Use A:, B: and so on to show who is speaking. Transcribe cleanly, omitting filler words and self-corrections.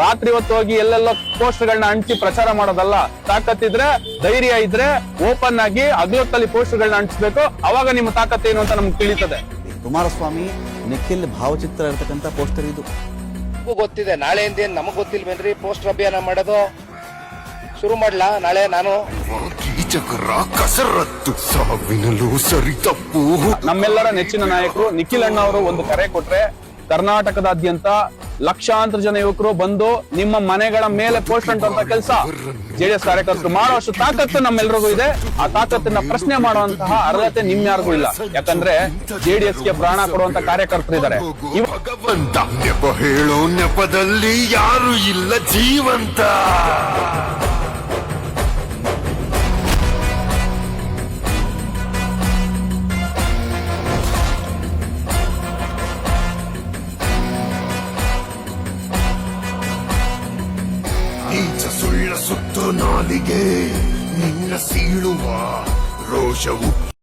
A: ರಾತ್ರಿ ಹೊತ್ತು ಹೋಗಿ ಎಲ್ಲೆಲ್ಲೋ ಪೋಸ್ಟರ್ಗಳನ್ನ ಅಂಟಿಸಿ ಪ್ರಚಾರ ಮಾಡೋದಲ್ಲ. ತಾಕತ್ತಿದ್ರೆ, ಧೈರ್ಯ ಇದ್ರೆ ಓಪನ್ ಆಗಿ ಹಗಲೊತ್ತಲ್ಲಿ ಪೋಸ್ಟರ್ಗಳನ್ನ ಅಂಟಿಸ್ಬೇಕು. ಅವಾಗ ನಿಮ್ಮ ತಾಕತ್ತೇನು ಅಂತ ನಮ್ಗೆ ತಿಳಿತದೆ.
B: ಕುಮಾರಸ್ವಾಮಿ ನಿಖಿಲ್ ಭಾವಚಿತ್ರ ಇರತಕ್ಕಂತ ಪೋಸ್ಟರ್ ಇದು
C: ಗೊತ್ತಿದೆ. ನಾಳೆಯಿಂದ ನಮಗ್ ಗೊತ್ತಿಲ್ವೇನ್ರಿ ಪೋಸ್ಟರ್ ಅಭಿಯಾನ ಮಾಡೋದು? ಶುರು ಮಾಡ್ಲಾ ನಾಳೆ ನಾನು?
D: ಕಸರತ್ತು ಸಾವಿನಲ್ಲೂ ಸರಿ ತಪ್ಪು.
A: ನಮ್ಮೆಲ್ಲರ ನೆಚ್ಚಿನ ನಾಯಕರು ನಿಖಿಲ್ ಅಣ್ಣ ಅವರು ಒಂದು ಕರೆ ಕೊಟ್ರೆ ಕರ್ನಾಟಕದಾದ್ಯಂತ ಲಕ್ಷಾಂತರ ಜನ ಯುವಕರು ಬಂದು ನಿಮ್ಮ ಮನೆಗಳ ಮೇಲೆ ಪೋಸ್ಟ್ ಅಂಟುವಂತ ಕೆಲಸ ಜೆಡಿಎಸ್ ಕಾರ್ಯಕರ್ತರು ಮಾಡುವಷ್ಟು ತಾಕತ್ತು ನಮ್ಮೆಲ್ಲರಿಗೂ ಇದೆ. ಆ ತಾಕತ್ತನ್ನ ಪ್ರಶ್ನೆ ಮಾಡುವಂತಹ ಅರ್ಹತೆ ನಿಮ್ಯಾರಿಗೂ ಇಲ್ಲ. ಯಾಕಂದ್ರೆ ಜೆಡಿಎಸ್ಗೆ ಪ್ರಾಣ ಕೊಡುವಂತ ಕಾರ್ಯಕರ್ತರು ಇದ್ದಾರೆ.
D: ಭಗವಂತ ನೆಪ ಹೇಳೋ ನೆಪದಲ್ಲಿ ಯಾರು ಇಲ್ಲ ಜೀವಂತ. ನೀಚ ಸುಳ್ಳ ಸುತ್ತು ನಾಲಿಗೆ ನಿನ್ನ ಸೀಳುವ ರೋಷವು